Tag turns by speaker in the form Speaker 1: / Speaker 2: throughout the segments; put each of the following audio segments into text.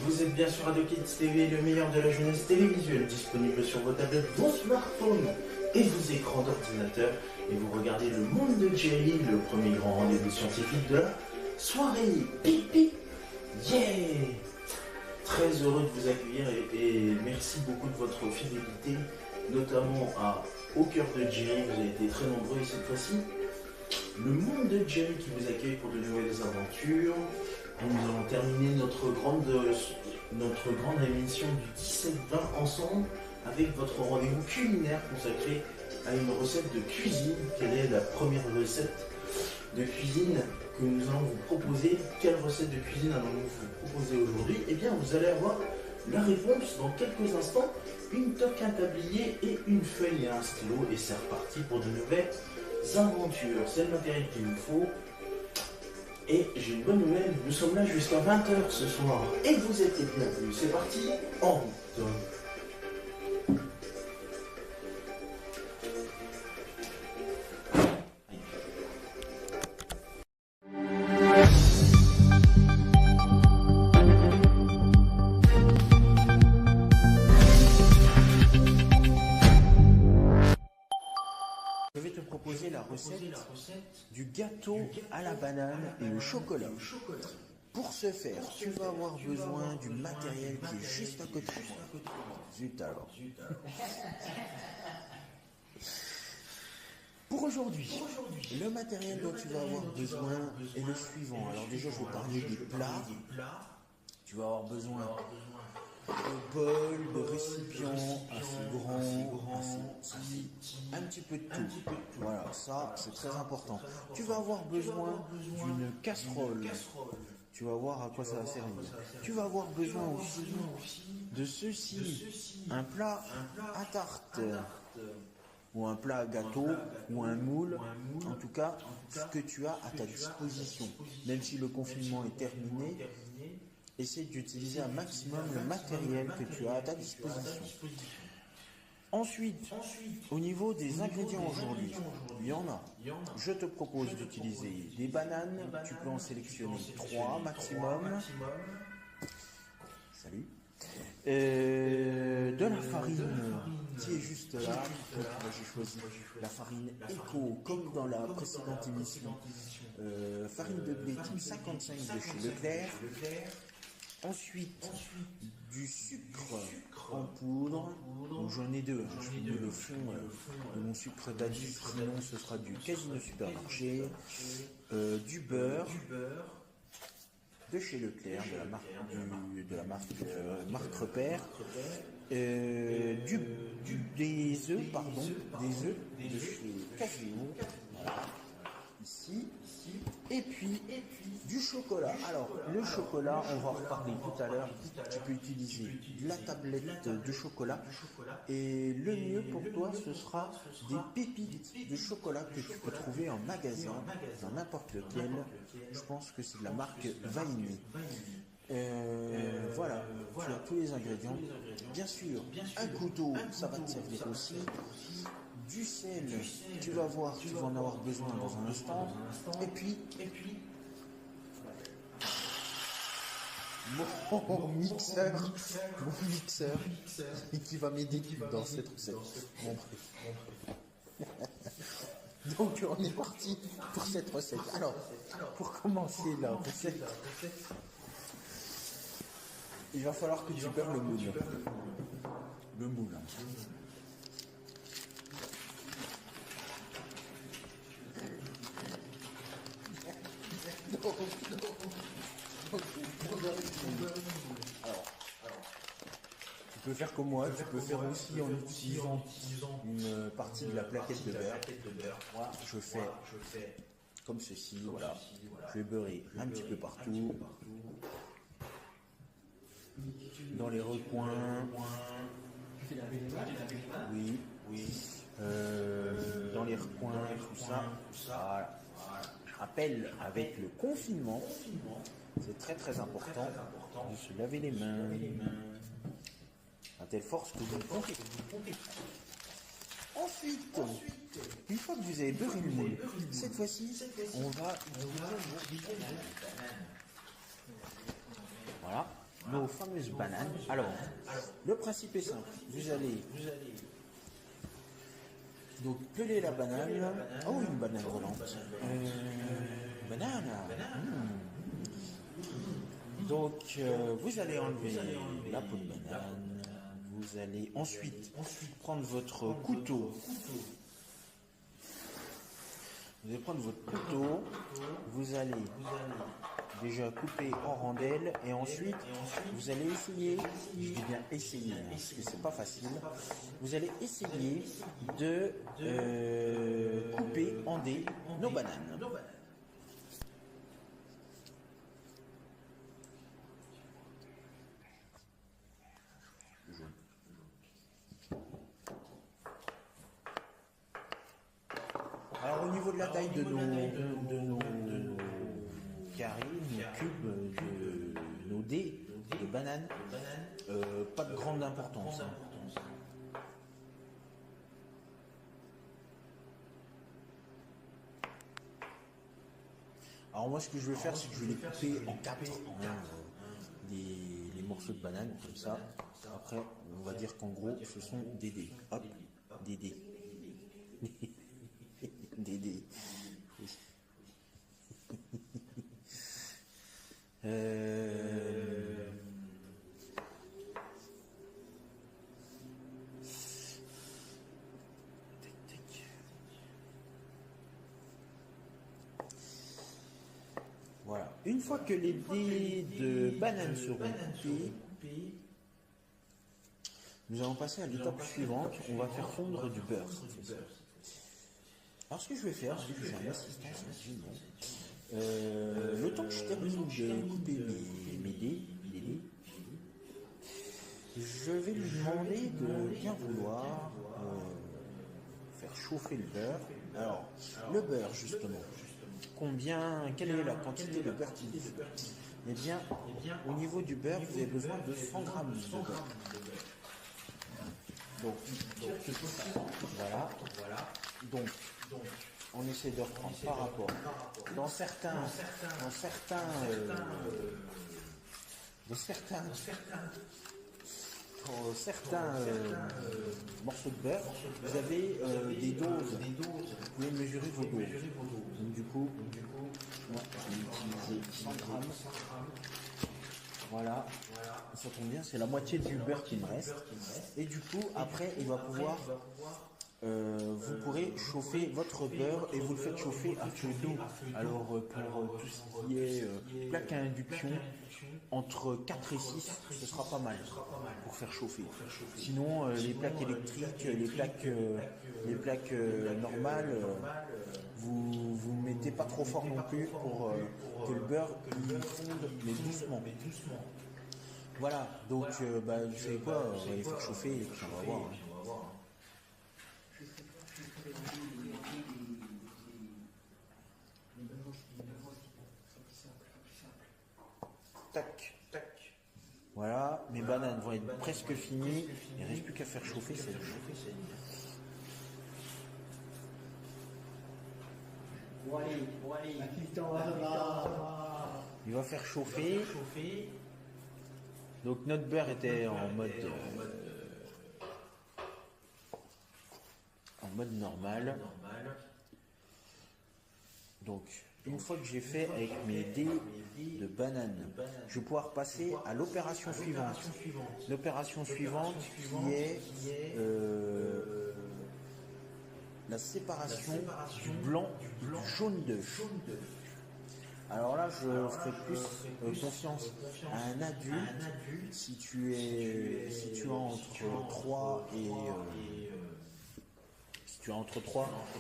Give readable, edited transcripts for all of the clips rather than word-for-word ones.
Speaker 1: Vous êtes bien sur Radio Kids TV, le meilleur de la jeunesse télévisuelle, disponible sur vos tablettes, vos smartphones et vos écrans d'ordinateur. Et vous regardez Le Monde de Jerry, le premier grand rendez-vous scientifique de la soirée. Pipi, yeah! Très heureux de vous accueillir et merci beaucoup de votre fidélité, notamment Au cœur de Jerry. Vous avez été très nombreux et cette fois-ci, Le Monde de Jerry qui vous accueille pour de nouvelles aventures. Nous allons terminer notre grande émission du 17-20 ensemble avec votre rendez-vous culinaire consacré à une recette de cuisine. Quelle est la première recette de cuisine que nous allons vous proposer? Quelle recette de cuisine allons-nous vous proposer aujourd'hui? Eh bien, vous allez avoir la réponse dans quelques instants. Une toque, un tablier et une feuille et un stylo. Et c'est reparti pour de nouvelles aventures. C'est le matériel qu'il nous faut. Et j'ai une bonne nouvelle, nous sommes là jusqu'à 20h ce soir. Et vous êtes les bienvenus. C'est parti, en route. Je vais te proposer la recette du gâteau à la banane et au chocolat. Pour ce faire, tu vas avoir besoin du matériel qui est juste à côté. Zut alors. Pour aujourd'hui, le matériel dont tu vas avoir besoin est le suivant. Alors déjà, je vais parler des plats. Tu vas avoir besoin de bol, de récipient assez grand, assez un petit peu de tout. Voilà, ça c'est très important. Tu vas avoir besoin d'une casserole. Tu vas voir à quoi ça va servir. Tu vas avoir besoin aussi de ceci, un plat à tarte, ou un plat à gâteau, ou un moule, en tout cas, ce que tu as à ta disposition. Même si le confinement est terminé, essaie d'utiliser un maximum le matériel que tu as à ta disposition. Ensuite, au niveau des ingrédients aujourd'hui, il y en a. Je te propose d'utiliser des bananes, tu peux en sélectionner 3 maximum. Salut. De la farine qui est juste là. J'ai choisi la farine Eco, comme dans la précédente émission. Farine de blé type 55 de chez Leclerc. Ensuite, du sucre en poudre, donc j'en ai 2, je vais mettre le fond de mon sucre d'adif, sinon ce sera du Casino Supermarché, du beurre de chez Leclerc, de la marque Repère, des œufs de chez Casino, voilà, ici. Et puis du chocolat. Alors le chocolat, on va en reparler tout à l'heure. Tu peux utiliser la tablette de chocolat et le mieux pour toi ce sera des pépites de chocolat que tu peux trouver en magasin, dans n'importe lequel. Je pense que c'est de la marque Vaini. Voilà, tu as tous les ingrédients. Bien sûr, un couteau, ça va te servir aussi. Du sel, tu vas voir, tu vas en avoir besoin dans un instant. Et puis mon mixeur qui va m'aider dans cette recette. Donc on est parti pour cette recette. Alors, pour commencer la recette, il va falloir que tu beurres le moule. Le moule. Alors, tu peux faire comme moi, tu peux faire aussi en utilisant une partie de la plaquette de beurre. Moi, je fais comme ceci, voilà. Je vais beurrer un petit peu partout, dans les recoins, oui, dans les recoins, tout ça, voilà. Je rappelle, avec le confinement, c'est très très important de se laver les mains à telle force que vous comptez. Ensuite, une fois que vous avez beurré le moule, cette fois-ci, on va utiliser. Voilà.
Speaker 2: nos fameuses bananes. Alors, le principe est simple. Vous allez donc peler la banane. Oh, une banane volante. Banane. Donc, vous allez enlever la peau de banane. Vous allez ensuite prendre votre couteau. Vous allez prendre votre couteau. Vous allez déjà couper en rondelles et ensuite vous allez essayer, je dis bien essayer parce que c'est pas facile, vous allez essayer de couper en dés nos bananes. Alors au niveau de la taille de nos carrés, nos cubes, nos dés de bananes, pas de grande importance. Alors moi ce que je vais faire, c'est que je vais les couper en 4, les morceaux de banane comme ça. Après, on va dire qu'en gros, ce sont des dés. Hop, des dés. Des dés. Voilà. Une fois que les dés de banane seront coupés, nous allons passer à l'étape suivante. On va faire fondre du beurre. Alors ce que je vais faire, c'est que j'ai un assistant, le temps que je termine de couper mes dés, je vais lui demander de bien vouloir faire chauffer le beurre. Alors, le beurre justement, quelle est la quantité de beurre qu'il faut? Eh bien, au niveau du beurre, vous avez besoin de 100 grammes de beurre. Donc, voilà. Donc, on essaie de reprendre par rapport. Dans certains morceaux de beurre, vous avez des doses. Vous pouvez mesurer vos doses. Donc du coup, moi, je vais utiliser 100 grammes. Voilà, ça tombe bien, c'est la moitié du beurre qui me reste. Et du coup, après, il va pouvoir, vous pourrez chauffer votre beurre et vous le faites chauffer à feu doux. Alors, pour tout ce qui est plaque à induction, entre 4 et 6, ce sera pas mal pour faire chauffer. Sinon, les plaques électriques, les plaques normales, vous mettez pas trop fort non plus pour que le beurre il fonde, mais doucement. Voilà, donc vous savez quoi, on va les faire chauffer et puis on va voir. Tac. Voilà, mes bananes vont être presque finies. Il ne reste plus qu'à faire chauffer cette Il va faire chauffer. Donc notre beurre était en mode normal. Donc une fois que j'ai fait avec mes dés de banane, je vais pouvoir passer à l'opération suivante. L'opération suivante qui est la séparation du blanc du jaune d'œuf. Alors là, je ferai plus confiance à un adulte si tu as entre 3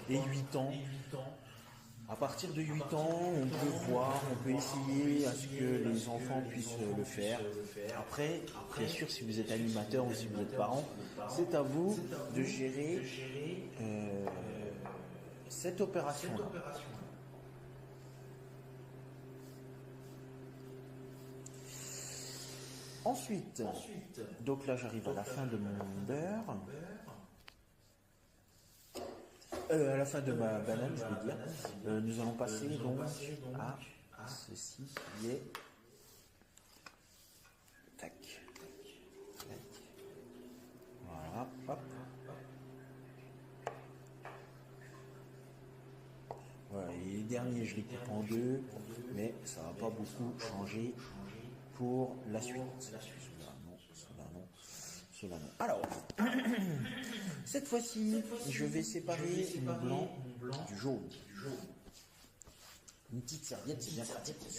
Speaker 2: et 8 ans. À partir de 8 ans, on peut essayer à ce que les enfants puissent le faire. Après, bien sûr, si vous êtes animateur ou si vous êtes parent, c'est à vous de gérer cette opération-là. Ensuite, donc là j'arrive à la fin de mon beurre. À la fin de ma banane, je veux dire. Nous allons passer donc à ceci qui est... premier, je les coupe en deux, mais ça va pas beaucoup changer pour la suite. Cela non, cela non, cela non. Alors, cette fois-ci, je vais séparer mon blanc du jaune. Une petite serviette, c'est bien pratique. Pour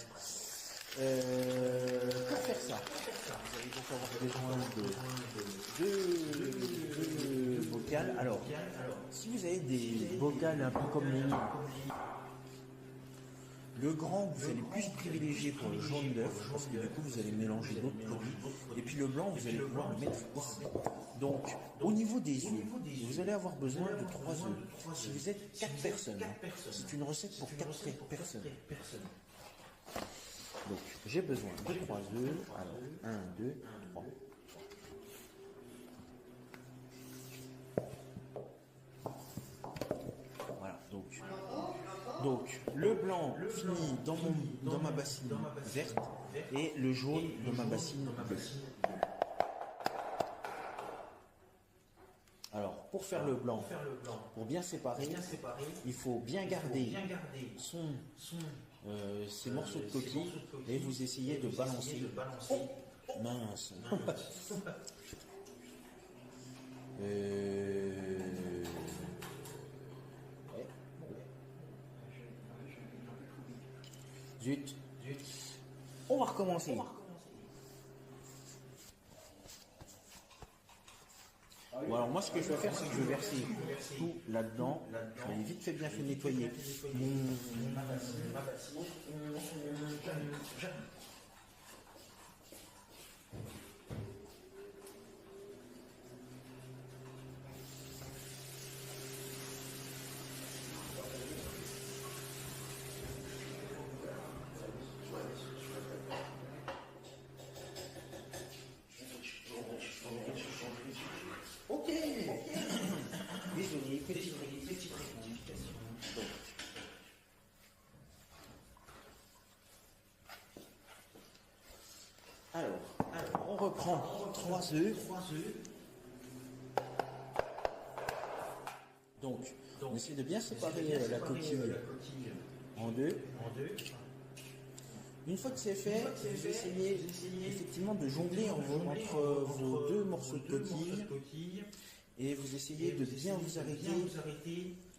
Speaker 2: faire ça, vous allez donc avoir besoin de bocales. Alors, si vous avez des bocales un peu comme les miens, le grand, vous allez plus privilégier pour le jaune d'œuf, parce que du coup, vous allez mélanger d'autres produits. Et puis le blanc, vous allez pouvoir le mettre ici. Donc, au niveau des œufs, vous allez avoir besoin de 3 œufs. Si vous êtes 4 personnes, c'est une recette pour 4 personnes. Donc, j'ai besoin de 3 œufs. Alors, 1, 2, 3. Voilà, donc le blanc finit dans ma bassine verte et le jaune dans ma bassine bleue. Alors, pour faire le blanc, pour bien séparer, il faut bien garder ces morceaux de coquille et vous essayez de balancer. Oh, mince. Zut. On va recommencer. Bon, alors moi ce que je vais faire, c'est que je vais verser tout là-dedans. Je vais vite fait bien fait nettoyer ma bassine. Ok. Désolé, petite rectification. Alors, on reprend 3 œufs. Donc, on essaie de bien séparer la coquille en deux. Une fois que c'est fait, vous essayez effectivement de jongler entre vos 2 morceaux de coquille et vous essayez de bien vous arrêter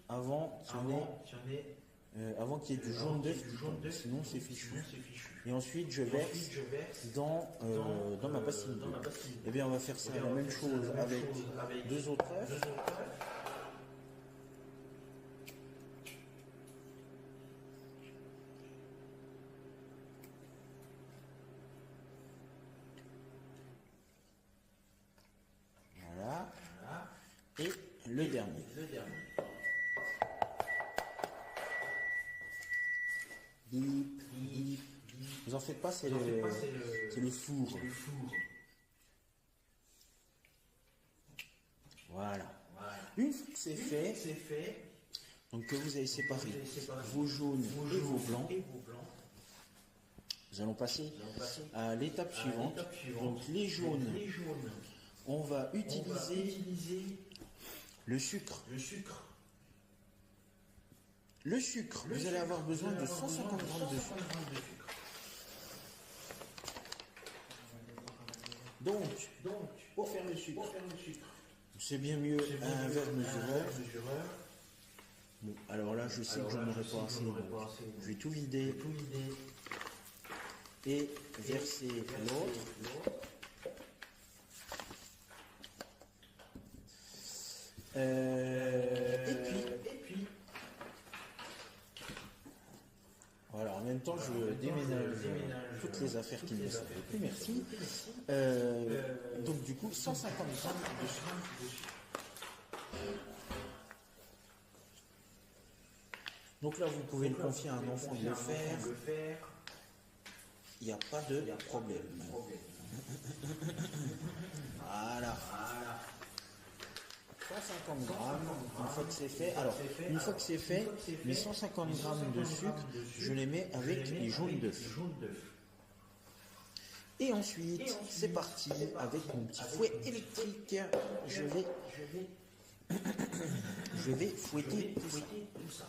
Speaker 2: avant qu'il y ait du jaune d'œuf qui tombe, sinon c'est fichu. Et ensuite je verse dans ma bassine bleue. Et bien on va faire ça la même chose avec 2 autres œufs. Voilà. Et le dernier. Bip, bip. Vous en faites pas, c'est le four. Voilà. Une fois que c'est fait, donc que vous avez séparé vos jaunes et vos blancs, nous allons passer à l'étape suivante. Donc les jaunes, on va utiliser le sucre. Le sucre, vous allez avoir besoin de 150 g de sucre. Donc, pour faire le sucre, c'est bien mieux un verre mesureur. Bon, alors là, je sais que j'en aurai pas assez, donc je vais tout vider et verser l'autre. Et puis, voilà, en même temps, je déménage toutes les affaires qui ne me servent plus, merci. Donc, du coup, 150 g de sucre. Donc là, vous pouvez le confier à un enfant de le faire. Il n'y a pas de problème. Voilà. 150 grammes, une fois que c'est fait. Alors, une fois que c'est fait, mes 150 grammes de sucre, je les mets avec les jaunes d'œufs. Et ensuite, c'est parti avec mon petit fouet électrique. Je vais fouetter tout ça.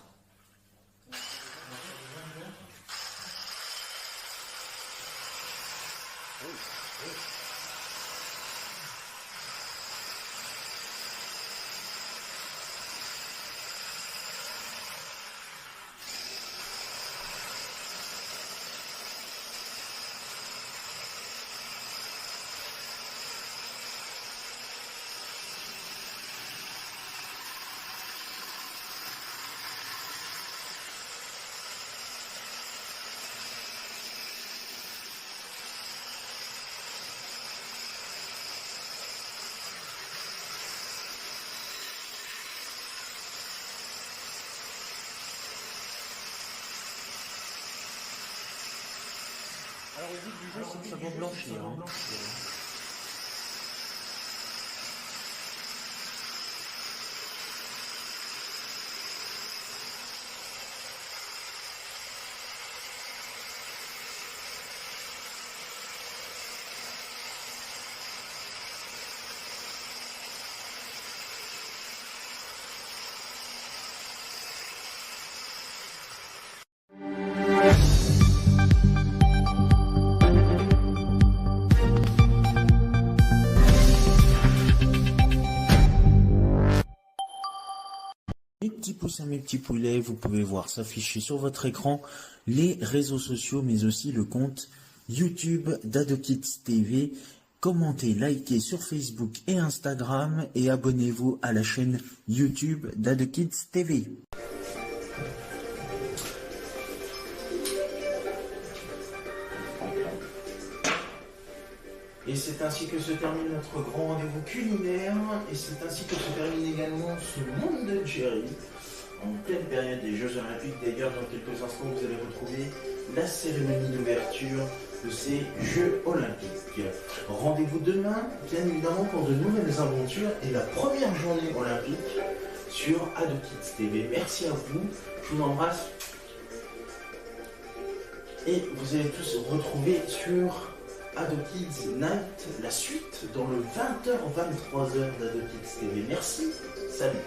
Speaker 2: Alors le but du jeu, c'est que ça doit blanchir. Hein. Mes petits poussins, mes petits poulets, vous pouvez voir s'afficher sur votre écran les réseaux sociaux, mais aussi le compte YouTube d'AdoKids TV. Commentez, likez sur Facebook et Instagram et abonnez-vous à la chaîne YouTube d'AdoKids TV.
Speaker 1: Et c'est ainsi que se termine notre grand rendez-vous culinaire, et c'est ainsi que se termine également ce monde de Jerry, en pleine période des Jeux Olympiques. D'ailleurs, dans quelques instants, vous allez retrouver la cérémonie d'ouverture de ces Jeux Olympiques. Rendez-vous demain, bien évidemment, pour de nouvelles aventures et la première journée olympique sur AdoKids TV. Merci à vous, je vous embrasse, et vous allez tous retrouver sur AdoKids Night, la suite dans le 20h-23h d'AdoKids TV. Merci, salut.